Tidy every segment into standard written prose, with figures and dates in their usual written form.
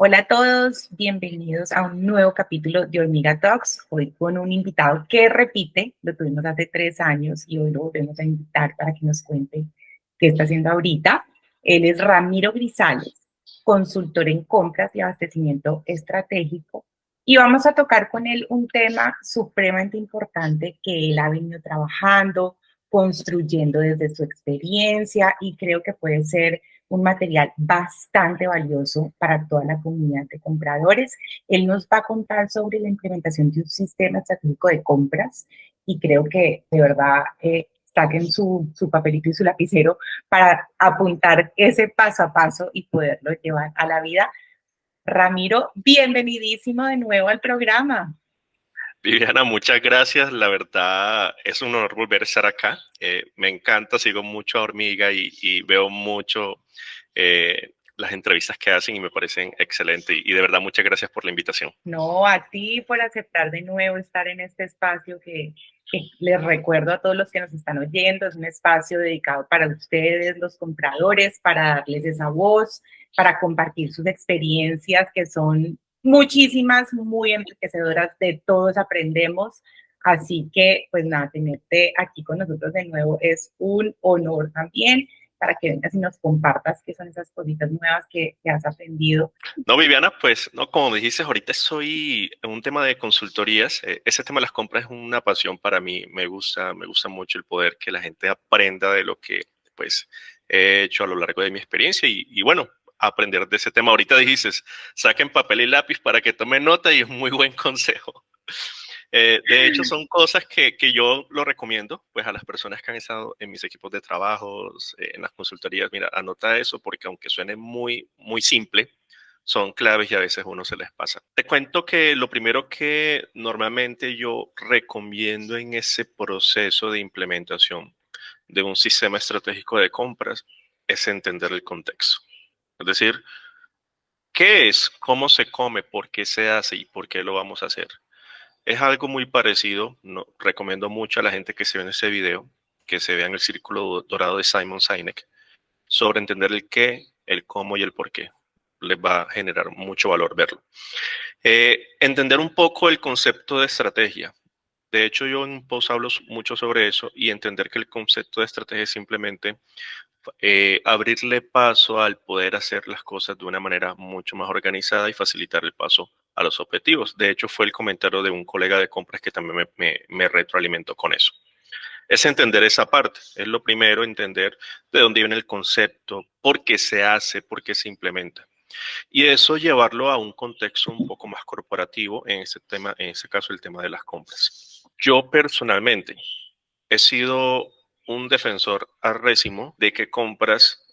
Hola a todos, bienvenidos a un nuevo capítulo de Hormiga Talks. Hoy con un invitado que repite, lo tuvimos hace 3 años y hoy lo volvemos a invitar para que nos cuente qué está haciendo ahorita. Él es Ramiro Grisales, consultor en compras y abastecimiento estratégico. Y vamos a tocar con él un tema supremamente importante que él ha venido trabajando, construyendo desde su experiencia y creo que puede ser un material bastante valioso para toda la comunidad de compradores. Él nos va a contar sobre la implementación de un sistema estratégico de compras y creo que de verdad saquen su papelito y su lapicero para apuntar ese paso a paso y poderlo llevar a la vida. Ramiro, bienvenidísimo de nuevo al programa. Viviana, muchas gracias. La verdad es un honor volver a estar acá. Me encanta, sigo mucho a Hormiga y veo mucho las entrevistas que hacen y me parecen excelentes. Y de verdad, muchas gracias por la invitación. No, a ti por aceptar de nuevo estar en este espacio que les recuerdo a todos los que nos están oyendo, es un espacio dedicado para ustedes, los compradores, para darles esa voz, para compartir sus experiencias que son muchísimas, muy enriquecedoras, de todos aprendemos. Así que, pues nada, tenerte aquí con nosotros de nuevo es un honor también para que vengas y nos compartas qué son esas cositas nuevas que has aprendido. No, Viviana, pues, no, como me dijiste, ahorita soy en un tema de consultorías. Ese tema de las compras es una pasión para mí. Me gusta mucho el poder que la gente aprenda de lo que, pues, he hecho a lo largo de mi experiencia y bueno, aprender de ese tema. Ahorita dijiste, saquen papel y lápiz para que tomen nota y es un muy buen consejo. De hecho, son cosas que yo lo recomiendo, pues, a las personas que han estado en mis equipos de trabajos, en las consultorías. Mira, anota eso porque aunque suene muy, muy simple, son claves y a veces uno se les pasa. Te cuento que lo primero que normalmente yo recomiendo en ese proceso de implementación de un sistema estratégico de compras es entender el contexto. Es decir, ¿qué es? ¿Cómo se come? ¿Por qué se hace? ¿Y por qué lo vamos a hacer? Es algo muy parecido. No, recomiendo mucho a la gente que se ve en este video que se vea en el círculo dorado de Simon Sinek sobre entender el qué, el cómo y el por qué. Les va a generar mucho valor verlo. Entender un poco el concepto de estrategia. De hecho, yo en un post hablo mucho sobre eso y entender que el concepto de estrategia es simplemente abrirle paso al poder hacer las cosas de una manera mucho más organizada y facilitar el paso a los objetivos. De hecho, fue el comentario de un colega de compras que también me retroalimentó con eso. Es entender esa parte. Es lo primero, entender de dónde viene el concepto, por qué se hace, por qué se implementa. Y eso llevarlo a un contexto un poco más corporativo, en ese tema, en ese caso, el tema de las compras. Yo personalmente he sido un defensor arrésimo de que compras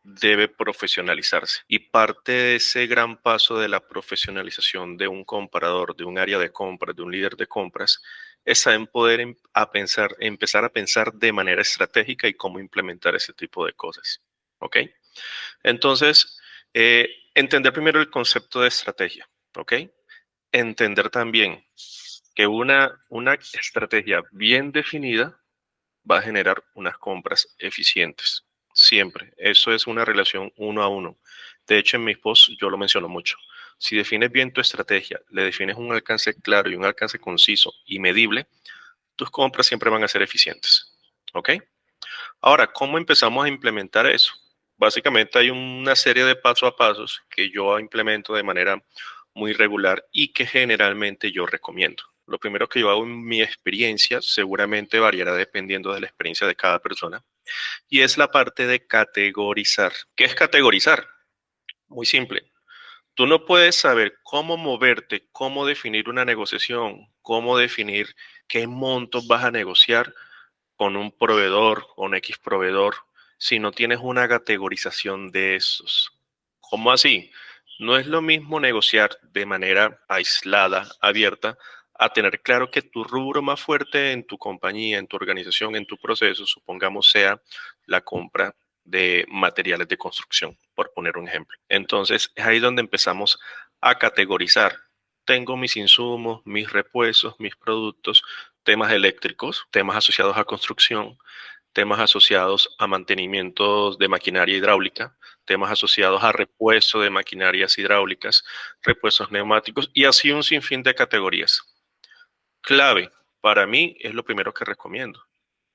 debe profesionalizarse. Y parte de ese gran paso de la profesionalización de un comprador, de un área de compras, de un líder de compras, está en poder empezar a pensar de manera estratégica y cómo implementar ese tipo de cosas. ¿Ok? Entonces, entender primero el concepto de estrategia. ¿Ok? Entender también que una estrategia bien definida va a generar unas compras eficientes. Siempre. Eso es una relación uno a uno. De hecho, en mis posts yo lo menciono mucho. Si defines bien tu estrategia, le defines un alcance claro y un alcance conciso y medible, tus compras siempre van a ser eficientes. ¿Ok? Ahora, ¿cómo empezamos a implementar eso? Básicamente hay una serie de paso a pasos que yo implemento de manera muy regular y que generalmente yo recomiendo. Lo primero que yo hago en mi experiencia, seguramente variará dependiendo de la experiencia de cada persona, y es la parte de categorizar. ¿Qué es categorizar? Muy simple. Tú no puedes saber cómo moverte, cómo definir una negociación, cómo definir qué montos vas a negociar con un proveedor, con X proveedor, si no tienes una categorización de esos. ¿Cómo así? No es lo mismo negociar de manera aislada, abierta, a tener claro que tu rubro más fuerte en tu compañía, en tu organización, en tu proceso, supongamos sea la compra de materiales de construcción, por poner un ejemplo. Entonces, es ahí donde empezamos a categorizar. Tengo mis insumos, mis repuestos, mis productos, temas eléctricos, temas asociados a construcción, temas asociados a mantenimientos de maquinaria hidráulica, temas asociados a repuesto de maquinarias hidráulicas, repuestos neumáticos y así un sinfín de categorías. Clave para mí es lo primero que recomiendo,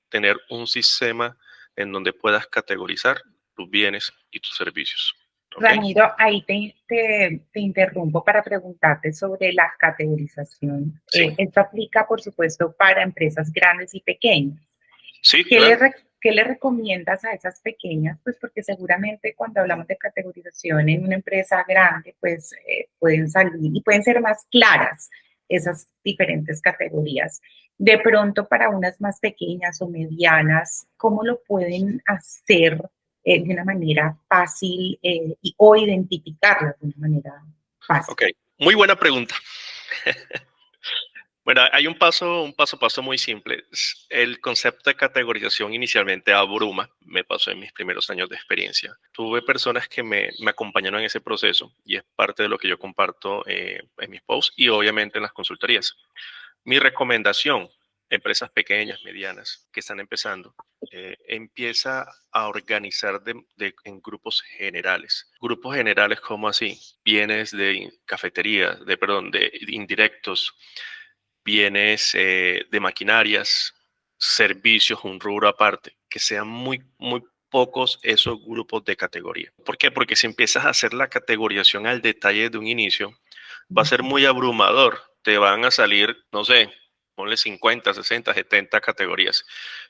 tener un sistema en donde puedas categorizar tus bienes y tus servicios. ¿Ok? Ramiro, ahí te interrumpo para preguntarte sobre la categorización. Sí, Esto aplica, por supuesto, para empresas grandes y pequeñas. sí, ¿Qué le, claro. re- qué le recomiendas a esas pequeñas? Pues porque seguramente cuando hablamos de categorización en una empresa grande, pues pueden salir y pueden ser más claras esas diferentes categorías. De pronto, para unas más pequeñas o medianas, ¿cómo lo pueden hacer de una manera fácil o identificarlas de una manera fácil? Ok, muy buena pregunta. Bueno, hay un paso a paso muy simple. El concepto de categorización inicialmente abruma, me pasó en mis primeros años de experiencia. Tuve personas que me acompañaron en ese proceso y es parte de lo que yo comparto en mis posts y obviamente en las consultorías. Mi recomendación, empresas pequeñas, medianas, que están empezando, empieza a organizar en grupos generales. Grupos generales, ¿cómo así? Bienes de cafeterías, perdón, de indirectos, bienes de maquinarias, servicios, un rubro aparte, que sean muy pocos esos grupos de categoría. ¿Por qué? Porque si empiezas a hacer la categorización al detalle de un inicio, va a ser muy abrumador. Te van a salir, no sé, ponle 50, 60, 70 categorías.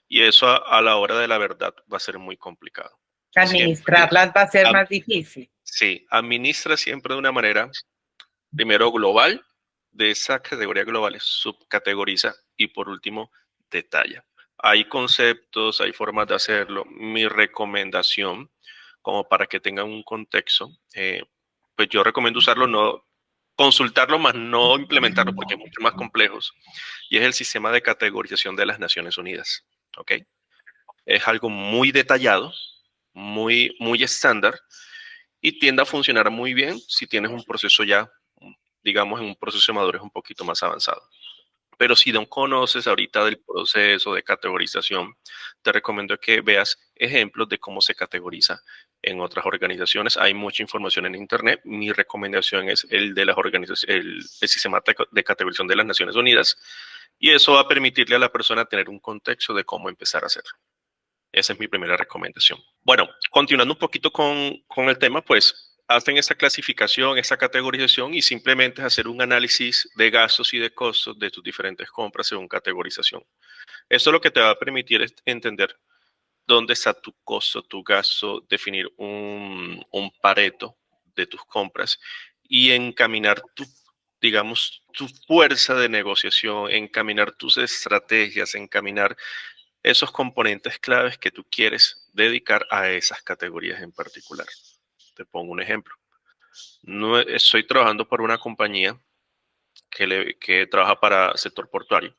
Y eso a la hora de la verdad va a ser muy complicado. Siempre, Administrarlas va a ser am- más difícil. sí, administra siempre de una manera, primero global, de esa categoría global, subcategoriza y por último, detalla. Hay conceptos, hay formas de hacerlo. Mi recomendación, como para que tengan un contexto, pues yo recomiendo usarlo, no consultarlo, más no implementarlo porque es mucho más complejo. Y es el sistema de categorización de las Naciones Unidas. ¿Ok? Es algo muy detallado, muy estándar y tiende a funcionar muy bien si tienes un proceso ya, digamos, en un proceso de madurez un poquito más avanzado. Pero si no conoces ahorita del proceso de categorización, te recomiendo que veas ejemplos de cómo se categoriza en otras organizaciones. Hay mucha información en Internet. Mi recomendación es el de las organizaciones, el sistema de categorización de las Naciones Unidas. Y eso va a permitirle a la persona tener un contexto de cómo empezar a hacer. Esa es mi primera recomendación. Bueno, continuando un poquito con el tema, pues hacen esa clasificación, esa categorización y simplemente hacer un análisis de gastos y de costos de tus diferentes compras según categorización. Esto lo que te va a permitir es entender dónde está tu costo, tu gasto, definir un pareto de tus compras y encaminar digamos, tu fuerza de negociación, encaminar tus estrategias, encaminar esos componentes claves que tú quieres dedicar a esas categorías en particular. Te pongo un ejemplo. No estoy trabajando para una compañía que trabaja para sector portuario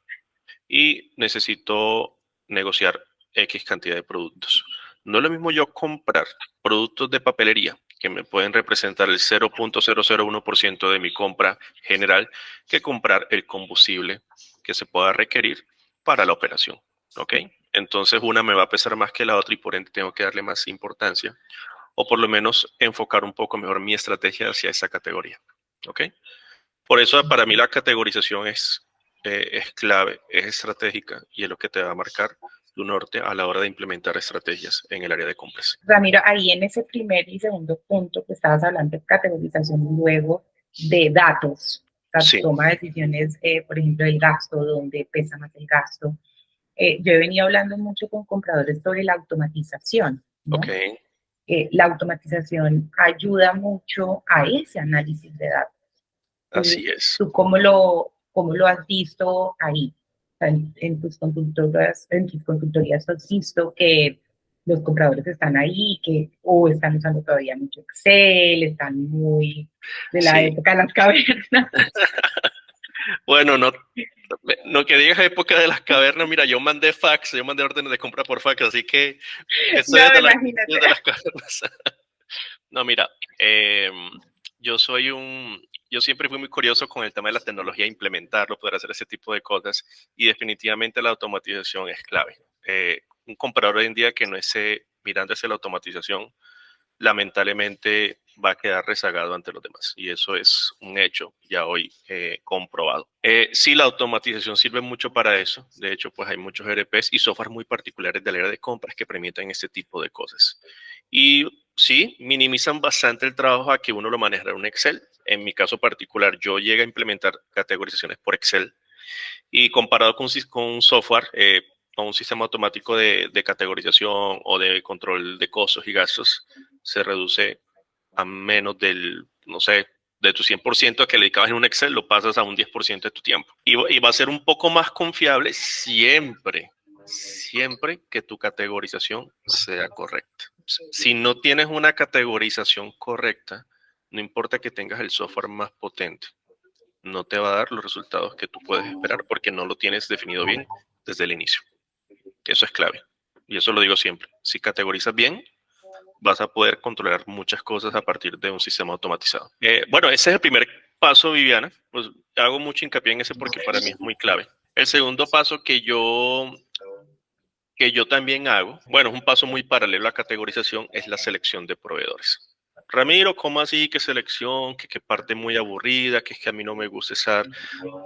y necesito negociar X cantidad de productos. No es lo mismo yo comprar productos de papelería que me pueden representar el 0.001% de mi compra general que comprar el combustible que se pueda requerir para la operación. ¿Ok? Entonces una me va a pesar más que la otra y por ende tengo que darle más importancia o por lo menos enfocar un poco mejor mi estrategia hacia esa categoría. ¿Ok? Por eso para mí la categorización es clave, es estratégica y es lo que te va a marcar tu norte a la hora de implementar estrategias en el área de compras. Ramiro, ahí en ese primer y segundo punto que estabas hablando de categorización y luego de datos, o sea, Sí, toma de decisiones, por ejemplo, el gasto, dónde pesa más el gasto. Yo he venido hablando mucho con compradores sobre la automatización, ok, ¿no? La automatización ayuda mucho a ese análisis de datos. ¿Tú, así es. tú cómo lo has visto ahí? O sea, en tus consultorías has visto que los compradores están ahí, que o están usando todavía mucho Excel, están muy de la Sí, época de las cavernas. bueno, no que digas época de las cavernas, mira, yo mandé fax, yo mandé órdenes de compra por fax, así que estoy No, imagínate. desde las cavernas. No, mira, yo soy yo siempre fui muy curioso con el tema de la tecnología, implementarlo, poder hacer ese tipo de cosas y definitivamente la automatización es clave. Un comprador hoy en día que no esté mirando hacia la automatización lamentablemente va a quedar rezagado ante los demás. Y eso es un hecho ya hoy comprobado. Sí, la automatización sirve mucho para eso. De hecho, pues hay muchos ERPs y software muy particulares del área de compras que permiten este tipo de cosas. Y sí, minimizan bastante el trabajo a que uno lo maneja en un Excel. En mi caso particular, yo llegué a implementar categorizaciones por Excel y comparado con un software, con un sistema automático de categorización o de control de costos y gastos, se reduce a menos del, no sé, de tu 100% que le dedicabas en un Excel, lo pasas a un 10% de tu tiempo. Y va a ser un poco más confiable siempre que tu categorización sea correcta. Si no tienes una categorización correcta, no importa que tengas el software más potente, no te va a dar los resultados que tú puedes esperar porque no lo tienes definido bien desde el inicio. Eso es clave. Y eso lo digo siempre. Si categorizas bien, vas a poder controlar muchas cosas a partir de un sistema automatizado. Bueno, ese es el primer paso, Viviana. Pues hago mucho hincapié en ese porque para mí es muy clave. El segundo paso que yo también hago, bueno, es un paso muy paralelo a la categorización, es la selección de proveedores. Ramiro, ¿cómo así? ¿Qué selección? ¿Qué parte muy aburrida? Que es que a mí no me gusta estar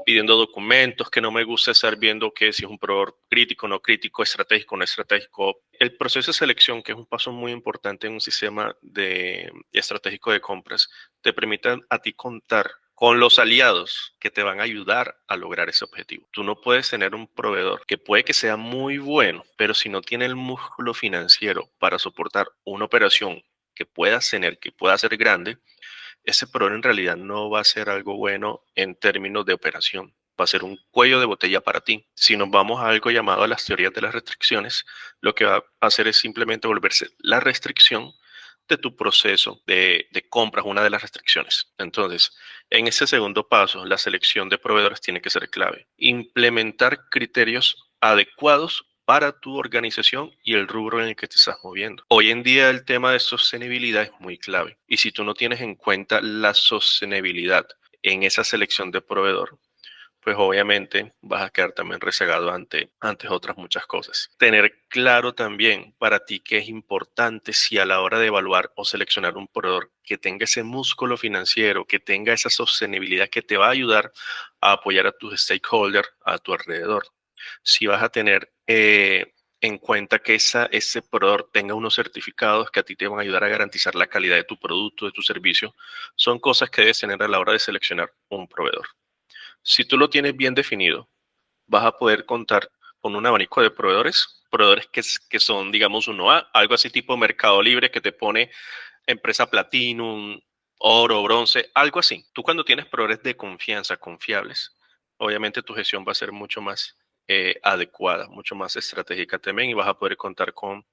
pidiendo documentos, que no me gusta estar viendo que si es un proveedor crítico, no crítico, estratégico, no estratégico. El proceso de selección, que es un paso muy importante en un sistema estratégico de compras, te permite a ti contar con los aliados que te van a ayudar a lograr ese objetivo. Tú no puedes tener un proveedor que puede que sea muy bueno, pero si no tiene el músculo financiero para soportar una operación que puedas tener, que pueda ser grande, ese proveedor en realidad no va a ser algo bueno en términos de operación. Va a ser un cuello de botella para ti. Si nos vamos a algo llamado las teorías de las restricciones, lo que va a hacer es simplemente volverse la restricción de tu proceso de compras, una de las restricciones. Entonces, en ese segundo paso, la selección de proveedores tiene que ser clave. Implementar criterios adecuados para tu organización y el rubro en el que te estás moviendo. Hoy en día el tema de sostenibilidad es muy clave y si tú no tienes en cuenta la sostenibilidad en esa selección de proveedor, pues obviamente vas a quedar también rezagado ante otras muchas cosas. Tener claro también para ti que es importante si a la hora de evaluar o seleccionar un proveedor que tenga ese músculo financiero, que tenga esa sostenibilidad que te va a ayudar a apoyar a tus stakeholders a tu alrededor. Si vas a tener en cuenta que ese proveedor tenga unos certificados que a ti te van a ayudar a garantizar la calidad de tu producto, de tu servicio, son cosas que debes tener a la hora de seleccionar un proveedor. Si tú lo tienes bien definido, vas a poder contar con un abanico de proveedores que son, digamos, 1A, algo así tipo Mercado Libre que te pone empresa Platinum, oro, bronce, algo así. Tú cuando tienes proveedores de confianza, confiables, obviamente tu gestión va a ser mucho más adecuada, mucho más estratégica también y vas a poder contar con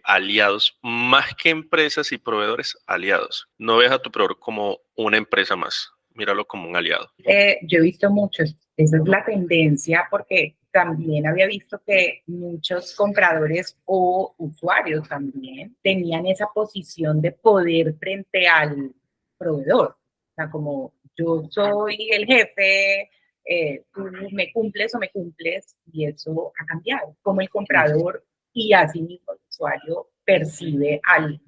aliados, más que empresas y proveedores, aliados. No ves a tu proveedor como una empresa más, míralo como un aliado. Yo he visto muchos, esa es la tendencia, porque también había visto que muchos compradores o usuarios también tenían esa posición de poder frente al proveedor. O sea, como yo soy el jefe, tú me cumples o me cumples, y eso ha cambiado. Como el comprador y así mismo el usuario percibe al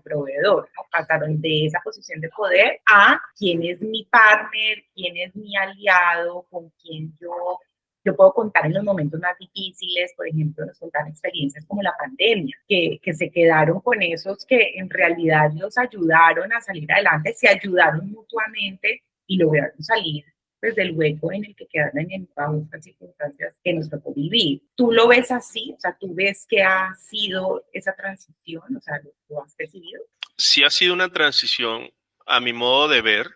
proveedor, ¿no? Pasaron de esa posición de poder a quién es mi partner, quién es mi aliado, con quién yo puedo contar en los momentos más difíciles. Por ejemplo, nos contaron experiencias como la pandemia, que se quedaron con esos que en realidad los ayudaron a salir adelante, se ayudaron mutuamente y lograron salir desde el hueco en el que quedaron en estas circunstancias que nos tocó vivir. ¿Tú lo ves así? O sea, ¿tú ves que ha sido esa transición? O sea, ¿lo has percibido? Sí ha sido una transición, a mi modo de ver,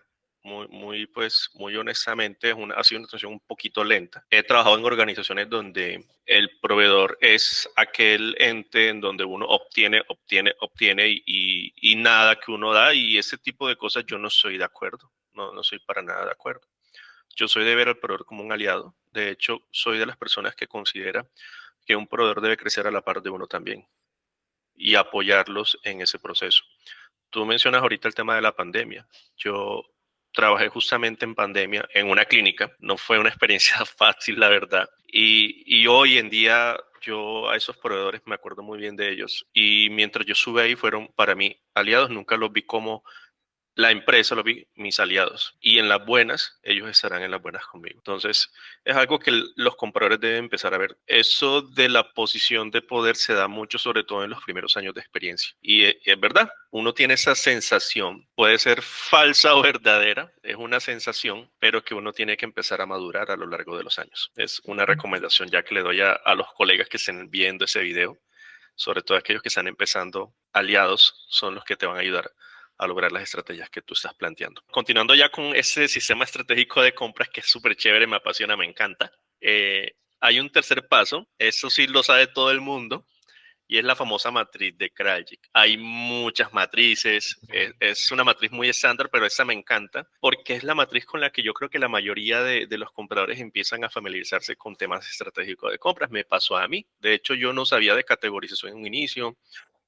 pues, muy honestamente, ha sido una transición un poquito lenta. He trabajado en organizaciones donde el proveedor es aquel ente en donde uno obtiene y nada que uno da y ese tipo de cosas yo no soy de acuerdo, no soy para nada de acuerdo. Yo soy de ver al proveedor como un aliado. De hecho, soy de las personas que considera que un proveedor debe crecer a la par de uno también y apoyarlos en ese proceso. Tú mencionas ahorita el tema de la pandemia. Yo trabajé justamente en pandemia en una clínica. No fue una experiencia fácil, la verdad. Y hoy en día yo a esos proveedores me acuerdo muy bien de ellos. Y mientras yo sube ahí, fueron para mí aliados. Nunca los vi como la empresa, lo vi, mis aliados. Y en las buenas, ellos estarán en las buenas conmigo. Entonces, es algo que los compradores deben empezar a ver. Eso de la posición de poder se da mucho, sobre todo en los primeros años de experiencia. Y es verdad, uno tiene esa sensación, puede ser falsa o verdadera, es una sensación, pero que uno tiene que empezar a madurar a lo largo de los años. Es una recomendación ya que le doy a los colegas que estén viendo ese video, sobre todo aquellos que están empezando, aliados son los que te van a ayudar a lograr las estrategias que tú estás planteando. Continuando ya con ese sistema estratégico de compras que es súper chévere, me apasiona, me encanta. Hay un tercer paso, eso sí lo sabe todo el mundo, y es la famosa matriz de Krajcik. Hay muchas matrices, es una matriz muy estándar, pero esa me encanta porque es la matriz con la que yo creo que la mayoría de los compradores empiezan a familiarizarse con temas estratégicos de compras. Me pasó a mí. De hecho, yo no sabía de categorización en un inicio,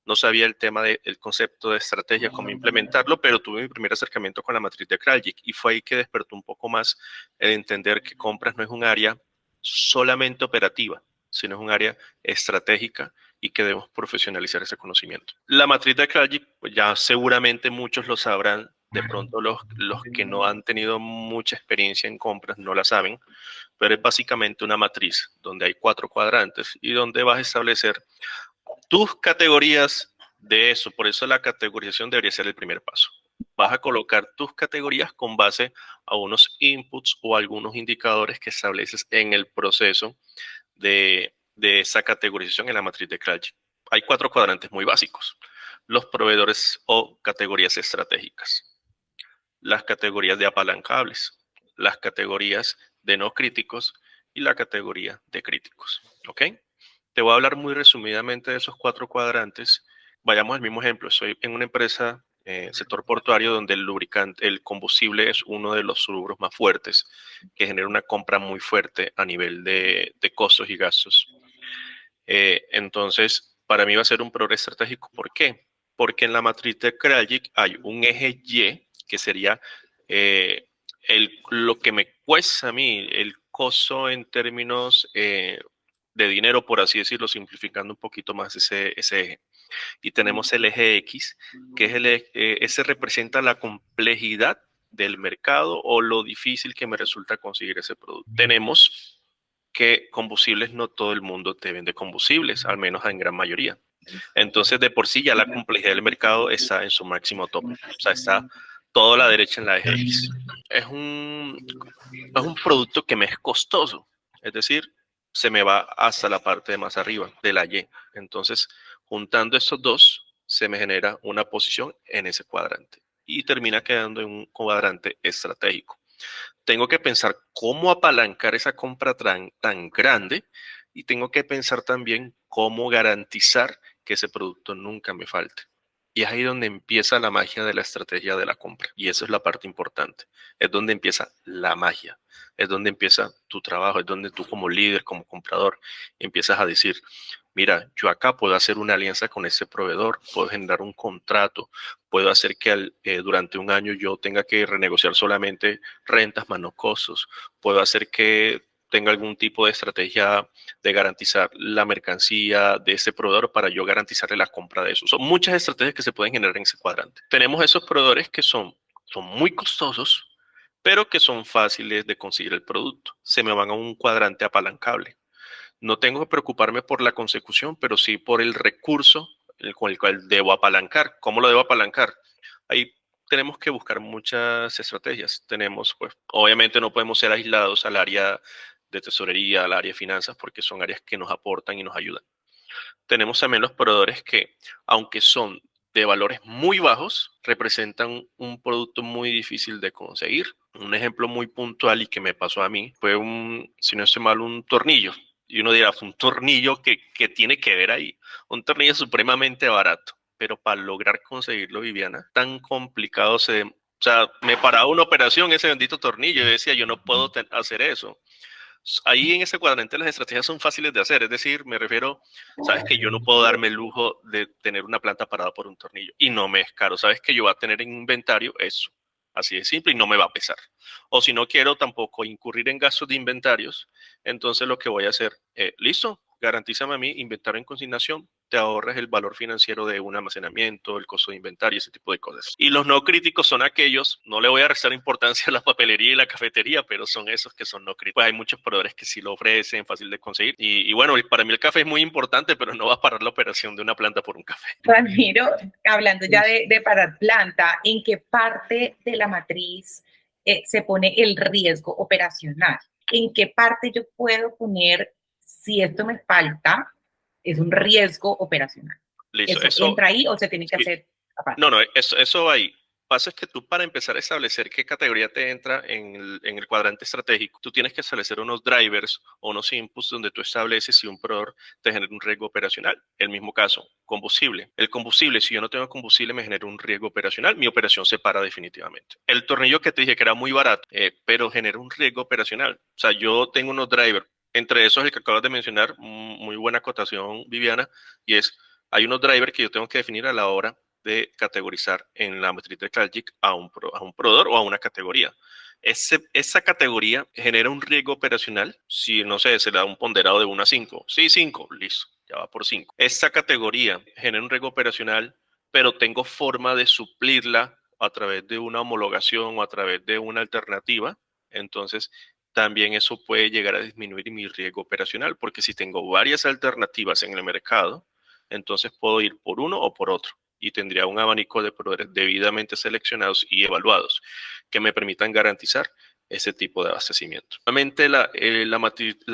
no sabía el tema del concepto de estrategia, cómo implementarlo, pero tuve mi primer acercamiento con la matriz de Krajcik y fue ahí que despertó un poco más el entender que compras no es un área solamente operativa, sino es un área estratégica y que debemos profesionalizar ese conocimiento. La matriz de Krajcik, pues ya seguramente muchos lo sabrán, de pronto los que no han tenido mucha experiencia en compras no la saben, pero es básicamente una matriz donde hay 4 cuadrantes y donde vas a establecer tus categorías de eso. Por eso la categorización debería ser el primer paso. Vas a colocar tus categorías con base a unos inputs o algunos indicadores que estableces en el proceso de esa categorización en la matriz de Krajcik. Hay 4 cuadrantes muy básicos. Los proveedores o categorías estratégicas, las categorías de apalancables, las categorías de no críticos y la categoría de críticos. ¿Ok? Te voy a hablar muy resumidamente de esos 4 cuadrantes. Vayamos al mismo ejemplo. Soy en una empresa, sector portuario, donde el lubricante, el combustible es uno de los rubros más fuertes, que genera una compra muy fuerte a nivel de costos y gastos. Entonces, para mí va a ser un progreso estratégico. ¿Por qué? Porque en la matriz de Krajcik hay un eje Y, que sería lo que me cuesta a mí, el costo en términos de dinero, por así decirlo, simplificando un poquito más ese eje. Y tenemos el eje X, que es ese representa la complejidad del mercado o lo difícil que me resulta conseguir ese producto. Tenemos que combustibles no todo el mundo te vende combustibles, al menos en gran mayoría. Entonces, de por sí ya la complejidad del mercado está en su máximo tope. O sea, está toda la derecha en la eje X. Es un producto que me es costoso. Es decir, se me va hasta la parte de más arriba, de la Y. Entonces, juntando estos dos, se me genera una posición en ese cuadrante y termina quedando en un cuadrante estratégico. Tengo que pensar cómo apalancar esa compra tan grande y tengo que pensar también cómo garantizar que ese producto nunca me falte. Y es ahí donde empieza la magia de la estrategia de la compra. Y eso es la parte importante. Es donde empieza la magia. Es donde empieza tu trabajo. Es donde tú como líder, como comprador, empiezas a decir, mira, yo acá puedo hacer una alianza con ese proveedor, puedo generar un contrato, puedo hacer que durante un año yo tenga que renegociar solamente rentas más no costos, puedo hacer que tenga algún tipo de estrategia de garantizar la mercancía de ese proveedor para yo garantizarle la compra de eso. Son muchas estrategias que se pueden generar en ese cuadrante. Tenemos esos proveedores que son muy costosos, pero que son fáciles de conseguir el producto. Se me van a un cuadrante apalancable. No tengo que preocuparme por la consecución, pero sí por el recurso con el cual debo apalancar. ¿Cómo lo debo apalancar? Ahí tenemos que buscar muchas estrategias. Tenemos, pues, obviamente no podemos ser aislados al área de tesorería, al área de finanzas, porque son áreas que nos aportan y nos ayudan. Tenemos también los proveedores que, aunque son de valores muy bajos, representan un producto muy difícil de conseguir. Un ejemplo muy puntual y que me pasó a mí fue si no estoy mal, un tornillo. Y uno dirá, fue un tornillo que tiene que ver ahí. Un tornillo supremamente barato, pero para lograr conseguirlo, Viviana, tan complicado o sea, me paraba una operación ese bendito tornillo y decía, yo no puedo hacer eso. Ahí en ese cuadrante las estrategias son fáciles de hacer, es decir, me refiero, sabes que yo no puedo darme el lujo de tener una planta parada por un tornillo y no me es caro, sabes que yo voy a tener en inventario eso, así de simple y no me va a pesar. O si no quiero tampoco incurrir en gastos de inventarios, entonces lo que voy a hacer, listo, garantízame a mí inventario en consignación, te ahorras el valor financiero de un almacenamiento, el costo de inventario, ese tipo de cosas. Y los no críticos son aquellos, no le voy a restar importancia a la papelería y la cafetería, pero son esos que son no críticos. Pues hay muchos proveedores que sí lo ofrecen, fácil de conseguir. Y bueno, para mí el café es muy importante, pero no va a parar la operación de una planta por un café. Ramiro, hablando ya de parar planta, ¿en qué parte de la matriz se pone el riesgo operacional? ¿En qué parte yo puedo poner, si esto me falta, es un riesgo operacional? Listo, ¿Eso eso, entra ahí o se tiene que sí. hacer aparte? No, eso va ahí. Pasa es que tú para empezar a establecer qué categoría te entra en el cuadrante estratégico, tú tienes que establecer unos drivers o unos inputs donde tú estableces si un proveedor te genera un riesgo operacional. El mismo caso, combustible. El combustible, si yo no tengo combustible, me genera un riesgo operacional, mi operación se para definitivamente. El tornillo que te dije que era muy barato, pero genera un riesgo operacional. O sea, yo tengo unos drivers, entre esos el que acabas de mencionar, muy buena acotación, Viviana, y es, hay unos drivers que yo tengo que definir a la hora de categorizar en la matriz de Calgic a un proveedor o a una categoría. Esa categoría genera un riesgo operacional si, no sé, se le da un ponderado de 1 a 5. Sí, 5, listo, ya va por 5. Esa categoría genera un riesgo operacional, pero tengo forma de suplirla a través de una homologación o a través de una alternativa. Entonces, también eso puede llegar a disminuir mi riesgo operacional, porque si tengo varias alternativas en el mercado, entonces puedo ir por uno o por otro y tendría un abanico de proveedores debidamente seleccionados y evaluados que me permitan garantizar ese tipo de abastecimiento. Realmente la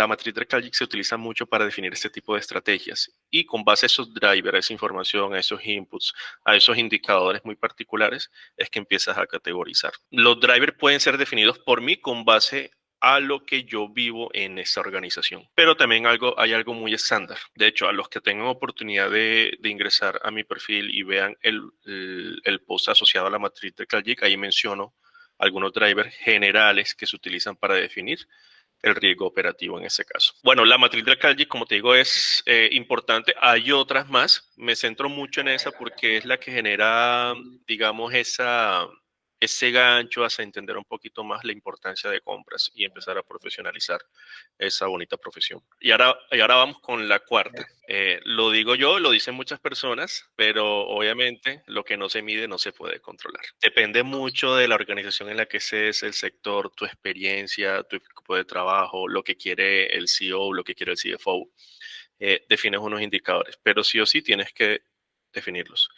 matriz de Calgic se utiliza mucho para definir este tipo de estrategias y con base a esos drivers, a esa información, a esos inputs, a esos indicadores muy particulares, es que empiezas a categorizar. Los drivers pueden ser definidos por mí con base a lo que yo vivo en esta organización. Pero también hay algo muy estándar. De hecho, a los que tengan oportunidad de ingresar a mi perfil y vean el post asociado a la matriz de Calgic, ahí menciono algunos drivers generales que se utilizan para definir el riesgo operativo en ese caso. Bueno, la matriz del Calgic, como te digo, es importante. Hay otras más. Me centro mucho en esa porque es la que genera, digamos, ese gancho hacia entender un poquito más la importancia de compras y empezar a profesionalizar esa bonita profesión. Y ahora vamos con la cuarta. Lo digo yo, lo dicen muchas personas, pero obviamente lo que no se mide no se puede controlar. Depende mucho de la organización en la que estés, el sector, tu experiencia, tu equipo de trabajo, lo que quiere el CEO, lo que quiere el CFO. Defines unos indicadores, pero sí o sí tienes que definirlos.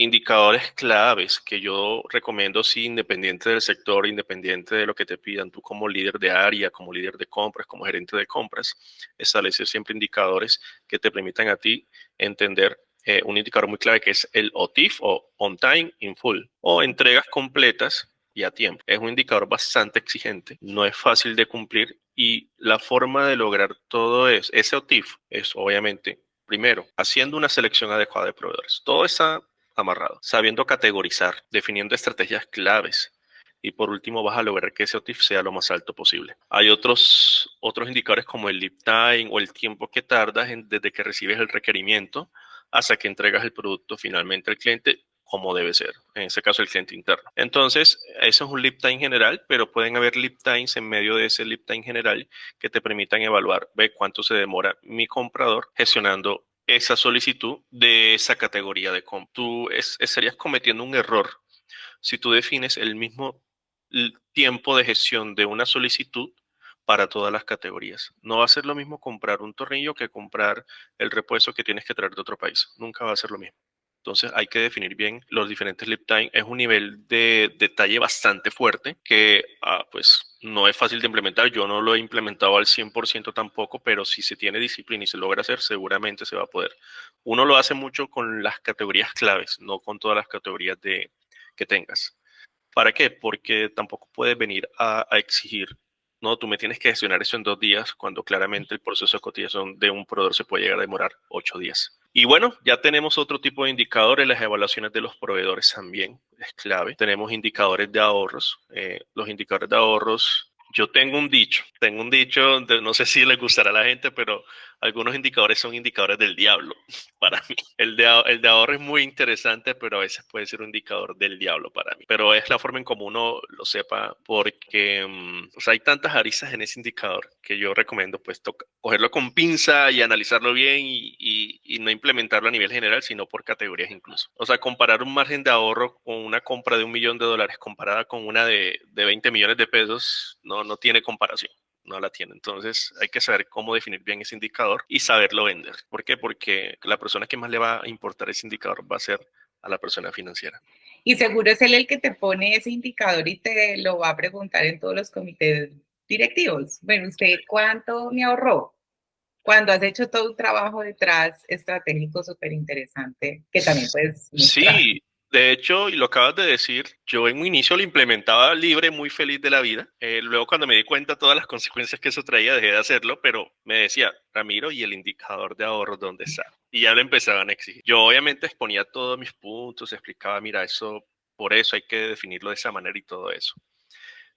Indicadores claves que yo recomiendo, sí, independiente del sector, independiente de lo que te pidan, tú como líder de área, como líder de compras, como gerente de compras, establecer siempre indicadores que te permitan a ti entender un indicador muy clave que es el OTIF o On Time in Full o entregas completas y a tiempo. Es un indicador bastante exigente, no es fácil de cumplir y la forma de lograr todo ese OTIF es obviamente, primero, haciendo una selección adecuada de proveedores. Todo está amarrado, sabiendo categorizar, definiendo estrategias claves. Y por último, vas a lograr que ese OTIF sea lo más alto posible. Hay otros indicadores como el lead time o el tiempo que tardas desde que recibes el requerimiento hasta que entregas el producto finalmente al cliente como debe ser, en ese caso el cliente interno. Entonces, eso es un lead time general, pero pueden haber lead times en medio de ese lead time general que te permitan evaluar, ve cuánto se demora mi comprador gestionando esa solicitud de esa categoría de compra. Tú estarías cometiendo un error si tú defines el mismo tiempo de gestión de una solicitud para todas las categorías. No va a ser lo mismo comprar un tornillo que comprar el repuesto que tienes que traer de otro país. Nunca va a ser lo mismo. Entonces hay que definir bien los diferentes lead time. Es un nivel de detalle bastante fuerte que pues no es fácil de implementar. Yo no lo he implementado al 100% tampoco, pero si se tiene disciplina y se logra hacer, seguramente se va a poder. Uno lo hace mucho con las categorías claves, no con todas las categorías que tengas. ¿Para qué? Porque tampoco puedes venir a exigir, no, tú me tienes que gestionar eso en 2 días, cuando claramente el proceso de cotización de un proveedor se puede llegar a demorar 8 días. Y bueno, ya tenemos otro tipo de indicadores, las evaluaciones de los proveedores también es clave. Tenemos indicadores de ahorros. Los indicadores de ahorros, yo tengo un dicho, no sé si le gustará a la gente, pero algunos indicadores son indicadores del diablo para mí. El de ahorro es muy interesante, pero a veces puede ser un indicador del diablo para mí. Pero es la forma en como uno lo sepa, porque O sea, hay tantas aristas en ese indicador que yo recomiendo pues cogerlo con pinza y analizarlo bien y no implementarlo a nivel general, sino por categorías incluso. O sea, comparar un margen de ahorro con una compra de $1.000.000 comparada con una de 20 millones de pesos, no tiene comparación. No la tiene. Entonces hay que saber cómo definir bien ese indicador y saberlo vender. ¿Por qué? Porque la persona que más le va a importar ese indicador va a ser a la persona financiera. Y seguro es él el que te pone ese indicador y te lo va a preguntar en todos los comités directivos. Bueno, ¿usted cuánto me ahorró? Cuando has hecho todo un trabajo detrás estratégico súper interesante que también puedes mostrar. Sí, de hecho, y lo acabas de decir, yo en un inicio lo implementaba libre, muy feliz de la vida. Luego cuando me di cuenta de todas las consecuencias que eso traía, dejé de hacerlo, pero me decía, Ramiro, ¿y el indicador de ahorro dónde está? Y ya lo empezaban a exigir. Yo obviamente exponía todos mis puntos, explicaba, mira, eso, por eso hay que definirlo de esa manera y todo eso.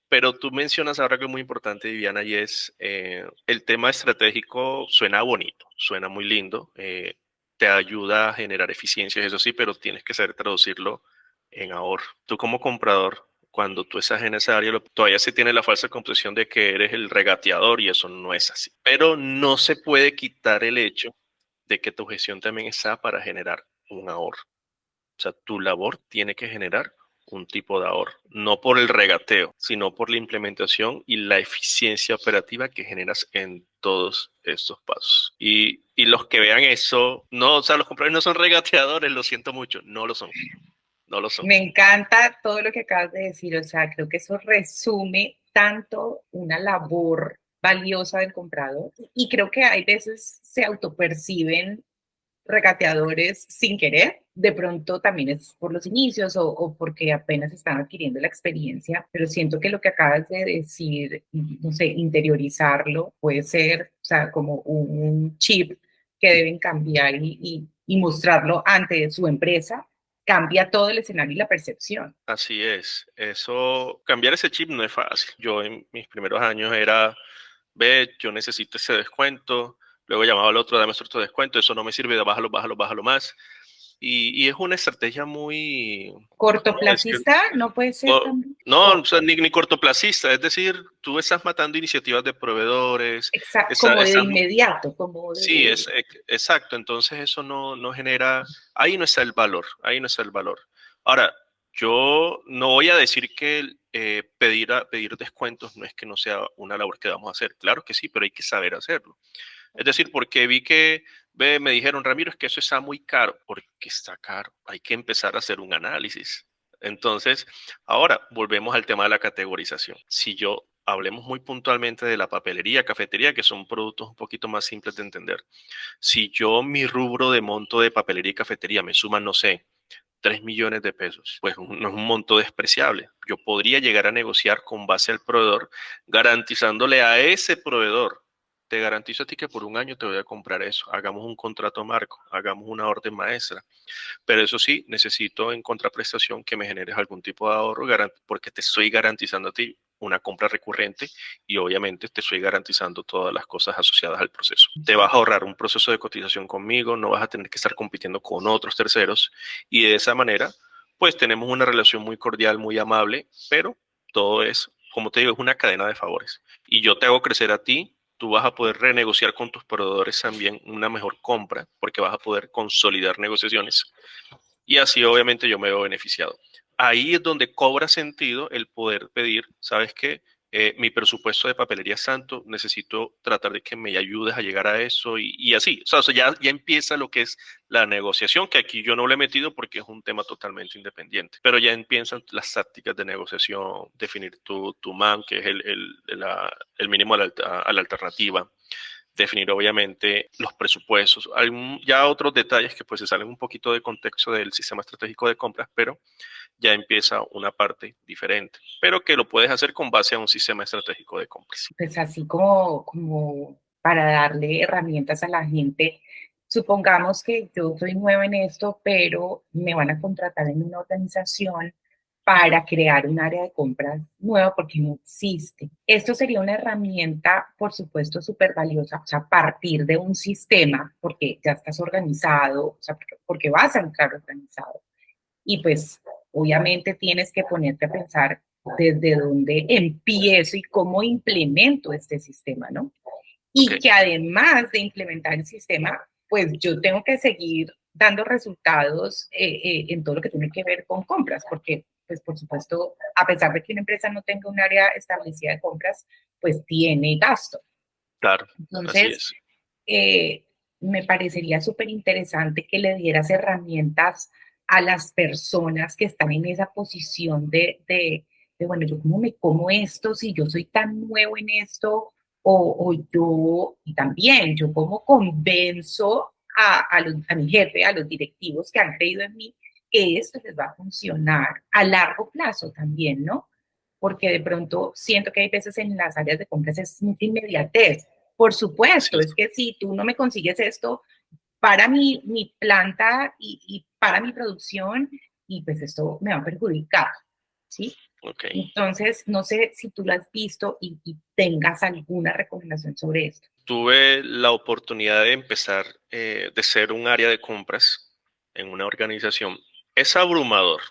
Pero tú mencionas ahora que es muy importante, Viviana, y es el tema estratégico suena bonito, suena muy lindo, te ayuda a generar eficiencias, eso sí, pero tienes que saber traducirlo en ahorro. Tú como comprador, cuando tú estás en esa área, todavía se tiene la falsa concepción de que eres el regateador y eso no es así. Pero no se puede quitar el hecho de que tu gestión también está para generar un ahorro. O sea, tu labor tiene que generar un tipo de ahorro, no por el regateo, sino por la implementación y la eficiencia operativa que generas en todos estos pasos. Y los que vean eso, no, o sea, los compradores no son regateadores, lo siento mucho, no lo son, no lo son. Me encanta todo lo que acabas de decir, o sea, creo que eso resume tanto una labor valiosa del comprador y creo que hay veces se autoperciben regateadores sin querer. De pronto también es por los inicios o porque apenas están adquiriendo la experiencia, pero siento que lo que acabas de decir, no sé, interiorizarlo puede ser, o sea, como un chip que deben cambiar y mostrarlo ante su empresa, cambia todo el escenario y la percepción. Así es, eso, cambiar ese chip no es fácil. Yo en mis primeros años era, ve, yo necesito ese descuento, luego llamaba al otro, dame otro descuento, eso no me sirve, bájalo, bájalo, bájalo más. Y es una estrategia muy, ¿cómo decir? Cortoplacista no puede ser también. No, o sea, ni cortoplacista, es decir, tú estás matando iniciativas de proveedores, Exacto, esa, como de esa, inmediato, como sí, de... exacto, entonces eso no genera, ahí no está el valor, ahí no está el valor. Ahora, yo no voy a decir que pedir descuentos no es que no sea una labor que vamos a hacer, claro que sí, pero hay que saber hacerlo. Es decir, porque vi que me dijeron, Ramiro, es que eso está muy caro. ¿Porque está caro? Hay que empezar a hacer un análisis. Entonces, ahora volvemos al tema de la categorización. Si yo hablemos muy puntualmente de la papelería, cafetería, que son productos un poquito más simples de entender. Si yo mi rubro de monto de papelería y cafetería me suma, no sé, 3 millones de pesos, pues no es un monto despreciable. Yo podría llegar a negociar con base al proveedor, garantizándole a ese proveedor, te garantizo a ti que por un año te voy a comprar eso, hagamos un contrato marco, hagamos una orden maestra, pero eso sí, necesito en contraprestación que me generes algún tipo de ahorro porque te estoy garantizando a ti una compra recurrente y obviamente te estoy garantizando todas las cosas asociadas al proceso. Te vas a ahorrar un proceso de cotización conmigo, no vas a tener que estar compitiendo con otros terceros y de esa manera, pues tenemos una relación muy cordial, muy amable, pero todo es, como te digo, es una cadena de favores. Y yo te hago crecer a ti, tú vas a poder renegociar con tus proveedores también una mejor compra, porque vas a poder consolidar negociaciones y así obviamente yo me veo beneficiado. Ahí es donde cobra sentido el poder pedir, ¿sabes qué? Mi presupuesto de papelería es santo, necesito tratar de que me ayudes a llegar a eso y así. O sea, ya empieza lo que es la negociación, que aquí yo no lo he metido porque es un tema totalmente independiente, pero ya empiezan las tácticas de negociación, definir tu MAN, que es el mínimo a la alternativa, definir obviamente los presupuestos, ya otros detalles que pues se salen un poquito de contexto del sistema estratégico de compras, pero ya empieza una parte diferente, pero que lo puedes hacer con base a un sistema estratégico de compras. Pues así como para darle herramientas a la gente. Supongamos que yo soy nueva en esto, pero me van a contratar en una organización para crear un área de compras nueva porque no existe. Esto sería una herramienta, por supuesto, súper valiosa, o sea, partir de un sistema, porque ya estás organizado, o sea, porque vas a entrar organizado. Y pues obviamente tienes que ponerte a pensar desde dónde empiezo y cómo implemento este sistema, ¿no? Ok, Y que además de implementar el sistema, pues yo tengo que seguir dando resultados en todo lo que tiene que ver con compras, porque pues por supuesto, a pesar de que una empresa no tenga un área establecida de compras, pues tiene gasto. claro, así Entonces, es. eh, me parecería súper interesante que le dieras herramientas a las personas que están en esa posición bueno, yo cómo me como esto si yo soy tan nuevo en esto, o yo, y también, yo cómo convenzo a mi jefe, a los directivos que han creído en mí, que esto les va a funcionar a largo plazo también, ¿no? Porque de pronto siento que hay veces en las áreas de compras es mucha inmediatez. Por Así supuesto, es. es que si tú no me consigues esto para mi planta y para mi producción, y pues esto me va a perjudicar, ¿sí? Ok. Entonces, no sé si tú lo has visto y tengas alguna recomendación sobre esto. Tuve la oportunidad de empezar de ser un área de compras en una organización. Es abrumador.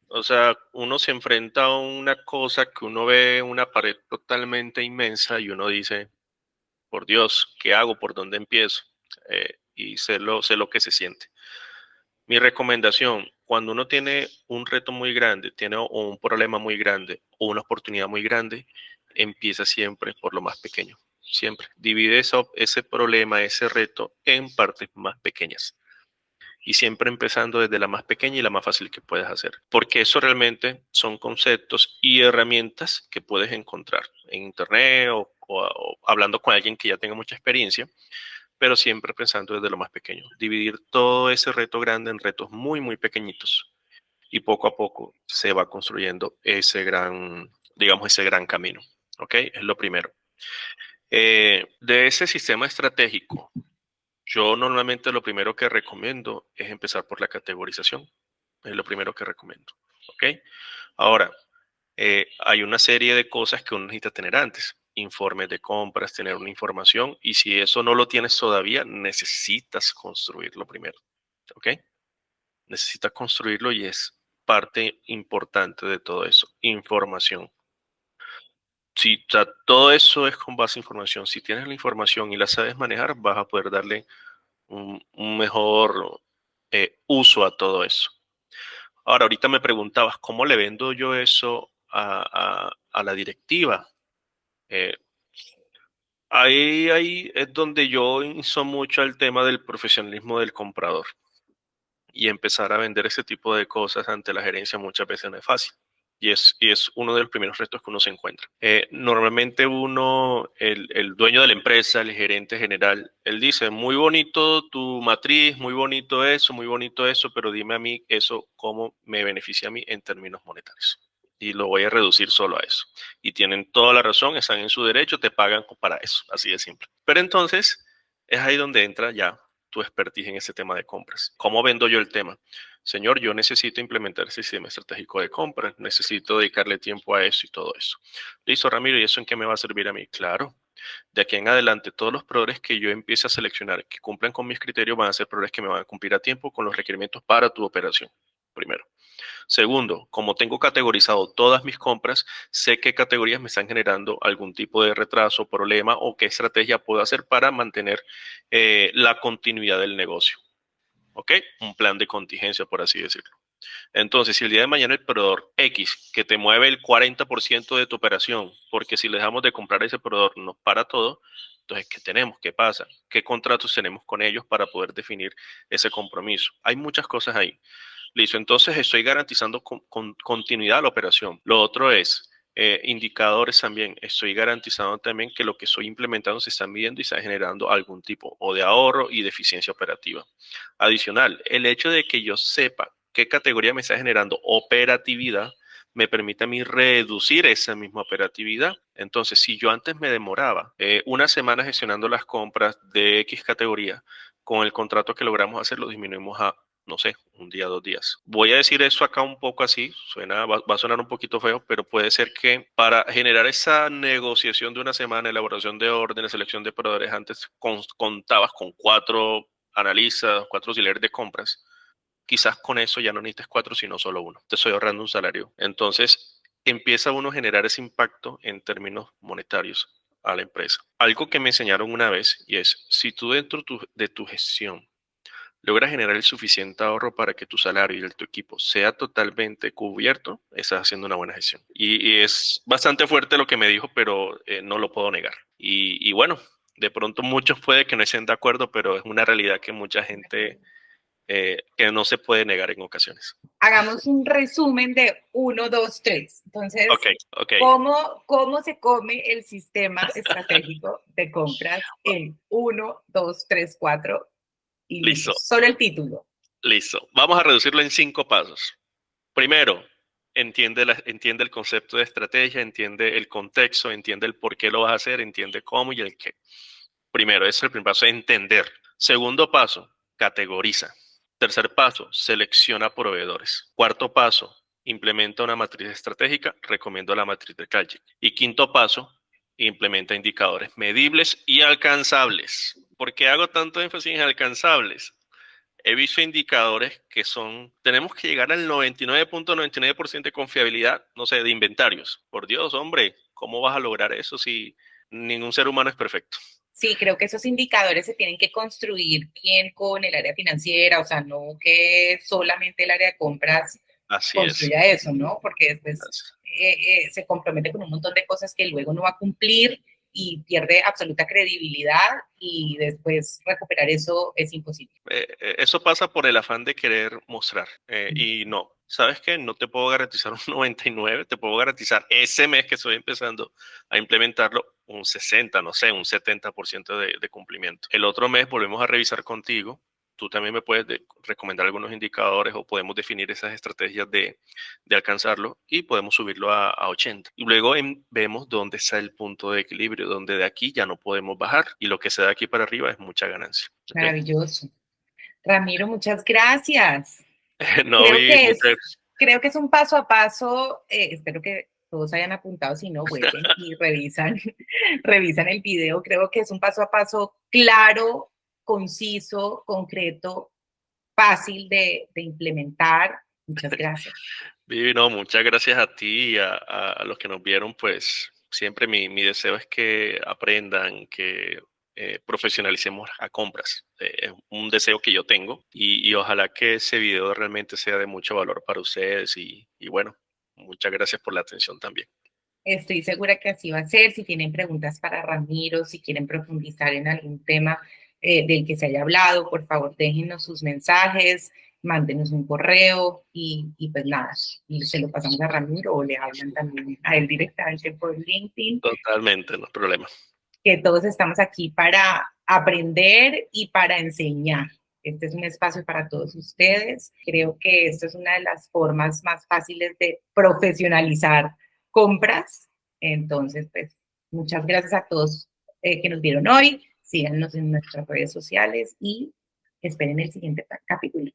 O sea, uno se enfrenta a una cosa que uno ve una pared totalmente inmensa y uno dice, por Dios, ¿qué hago? ¿Por dónde empiezo? Y sé lo que se siente. Mi recomendación, cuando uno tiene un reto muy grande, tiene o un problema muy grande o una oportunidad muy grande, empieza siempre por lo más pequeño. Siempre. Divide ese problema, ese reto en partes más pequeñas. Y siempre empezando desde la más pequeña y la más fácil que puedes hacer. Porque eso realmente son conceptos y herramientas que puedes encontrar en internet o hablando con alguien que ya tenga mucha experiencia, pero siempre pensando desde lo más pequeño. Dividir todo ese reto grande en retos muy, muy pequeñitos y poco a poco se va construyendo ese gran, digamos, ese gran camino. ¿Ok? Es lo primero. De ese sistema estratégico, yo normalmente lo primero que recomiendo es empezar por la categorización. Es lo primero que recomiendo. ¿Ok? Ahora, hay una serie de cosas que uno necesita tener antes. Informes de compras, tener una información. Y si eso no lo tienes todavía, necesitas construirlo primero. ¿Ok? Necesitas construirlo y es parte importante de todo eso. Información. Si o sea, todo eso es con base a información. Si tienes la información y la sabes manejar, vas a poder darle un mejor uso a todo eso. Ahora, ahorita me preguntabas, ¿cómo le vendo yo eso a la directiva? Eh, ahí es donde yo insto mucho al tema del profesionalismo del comprador y empezar a vender ese tipo de cosas ante la gerencia muchas veces no es fácil. Y es uno de los primeros retos que uno se encuentra. Normalmente uno, el dueño de la empresa, el gerente general, él dice, muy bonito tu matriz, muy bonito eso, pero dime a mí eso cómo me beneficia a mí en términos monetarios. Y lo voy a reducir solo a eso. Y tienen toda la razón, están en su derecho, te pagan para eso, así de simple. Pero entonces es ahí donde entra ya tu expertise en ese tema de compras. ¿Cómo vendo yo el tema? Señor, yo necesito implementar ese sistema estratégico de compras, necesito dedicarle tiempo a eso y todo eso. Listo, Ramiro, ¿y eso en qué me va a servir a mí? Claro, de aquí en adelante, todos los proveedores que yo empiece a seleccionar que cumplan con mis criterios van a ser proveedores que me van a cumplir a tiempo con los requerimientos para tu operación. Primero. Segundo, como tengo categorizado todas mis compras, sé qué categorías me están generando algún tipo de retraso, problema o qué estrategia puedo hacer para mantener la continuidad del negocio. ¿Ok? Un plan de contingencia, por así decirlo. Entonces, si el día de mañana el proveedor X, que te mueve el 40% de tu operación, porque si le dejamos de comprar a ese proveedor nos para todo, entonces, ¿qué tenemos? ¿Qué pasa? ¿Qué contratos tenemos con ellos para poder definir ese compromiso? Hay muchas cosas ahí. Listo, entonces estoy garantizando con continuidad a la operación. Lo otro es indicadores también. Estoy garantizando también que lo que estoy implementando se está midiendo y está generando algún tipo o de ahorro y de eficiencia operativa. Adicional, el hecho de que yo sepa qué categoría me está generando operatividad me permite a mí reducir esa misma operatividad. Entonces, si yo antes me demoraba una semana gestionando las compras de X categoría, con el contrato que logramos hacer lo disminuimos a no sé, un día, 2 días. Voy a decir eso acá un poco así, va a sonar un poquito feo, pero puede ser que para generar esa negociación de una semana, elaboración de órdenes, selección de proveedores, antes contabas con 4 analistas, 4 auxiliares de compras. Quizás con eso ya no necesites 4, sino solo uno. Te estoy ahorrando un salario. Entonces, empieza uno a generar ese impacto en términos monetarios a la empresa. Algo que me enseñaron una vez y es, si tú dentro de tu gestión logras generar el suficiente ahorro para que tu salario y el de tu equipo sea totalmente cubierto, estás haciendo una buena gestión. Y es bastante fuerte lo que me dijo, pero no lo puedo negar. Y bueno, de pronto muchos puede que no estén de acuerdo, pero es una realidad que mucha gente que no se puede negar en ocasiones. Hagamos un resumen de 1, 2, 3. Entonces, Ok. ¿cómo se come el sistema estratégico de compras en 1, 2, 3, 4? Y listo. Solo el título. Listo. Vamos a reducirlo en 5 pasos. Primero, entiende el concepto de estrategia, entiende el contexto, entiende el por qué lo vas a hacer, entiende cómo y el qué. Primero, ese es el primer paso, entender. Segundo paso, categoriza. Tercer paso, selecciona proveedores. Cuarto paso, implementa una matriz estratégica, recomiendo la matriz de Calgic. Y quinto paso, implementa indicadores medibles y alcanzables. ¿Por qué hago tanto énfasis en alcanzables? He visto indicadores que tenemos que llegar al 99.99% de confiabilidad, no sé, de inventarios. Por Dios, hombre, ¿cómo vas a lograr eso si ningún ser humano es perfecto? Sí, creo que esos indicadores se tienen que construir bien con el área financiera, o sea, no que solamente el área de compras construya eso, ¿no? Porque después se compromete con un montón de cosas que luego no va a cumplir y pierde absoluta credibilidad y después recuperar eso es imposible. Eso pasa por el afán de querer mostrar y no, ¿sabes qué? No te puedo garantizar un 99, te puedo garantizar ese mes que estoy empezando a implementarlo un 60, no sé, un 70% de cumplimiento. El otro mes volvemos a revisar contigo. Tú también me puedes recomendar algunos indicadores o podemos definir esas estrategias de alcanzarlo y podemos subirlo a 80. Y luego vemos dónde está el punto de equilibrio, donde de aquí ya no podemos bajar y lo que se da aquí para arriba es mucha ganancia. ¿Okay? Maravilloso. Ramiro, muchas gracias. No, creo que es un paso a paso. Espero que todos hayan apuntado, si no, vuelven y revisan el video. Creo que es un paso a paso claro, conciso, concreto, fácil de implementar. Muchas gracias. Vivi, no, muchas gracias a ti y a los que nos vieron, pues siempre mi deseo es que aprendan, que profesionalicemos a compras. Es un deseo que yo tengo y ojalá que ese video realmente sea de mucho valor para ustedes y bueno, muchas gracias por la atención también. Estoy segura que así va a ser. Si tienen preguntas para Ramiro, si quieren profundizar en algún tema del que se haya hablado, por favor déjenos sus mensajes, mándenos un correo y pues nada, se lo pasamos a Ramiro o le hablan también a él directamente por LinkedIn. Totalmente, no hay problema. Que todos estamos aquí para aprender y para enseñar. Este es un espacio para todos ustedes. Creo que esto es una de las formas más fáciles de profesionalizar compras. Entonces, pues, muchas gracias a todos que nos vieron hoy. Síganos en nuestras redes sociales y esperen el siguiente capítulo.